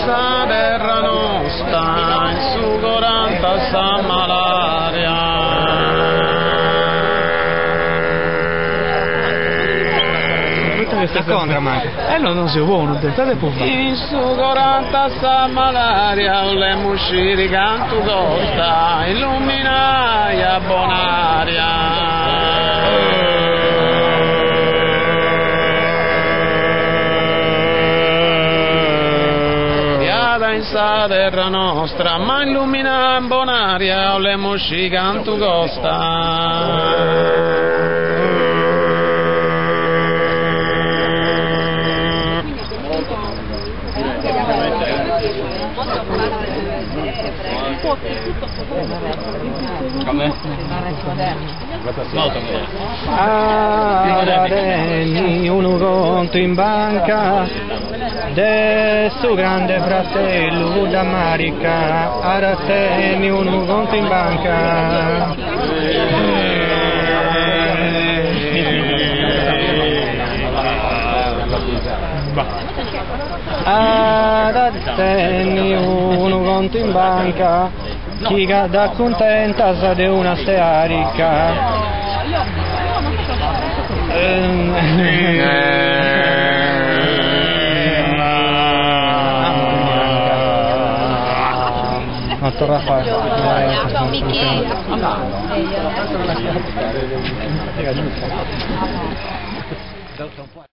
sa terra nostra, in su 40 sa malaria. La contramanca. Non si può, non dettate può fare. In su 40 sta malaria, le musciri canto costa, illuminaia bonaria. In sa terra nostra, ma illumina bonaria, le musci canto costa. Tenni uno conto in banca del suo grande fratello d'America. Ora tenni uno conto in banca. Ora tenni uno conto in banca. Chi da contenta sa di una stea ricca. Non torna a fare.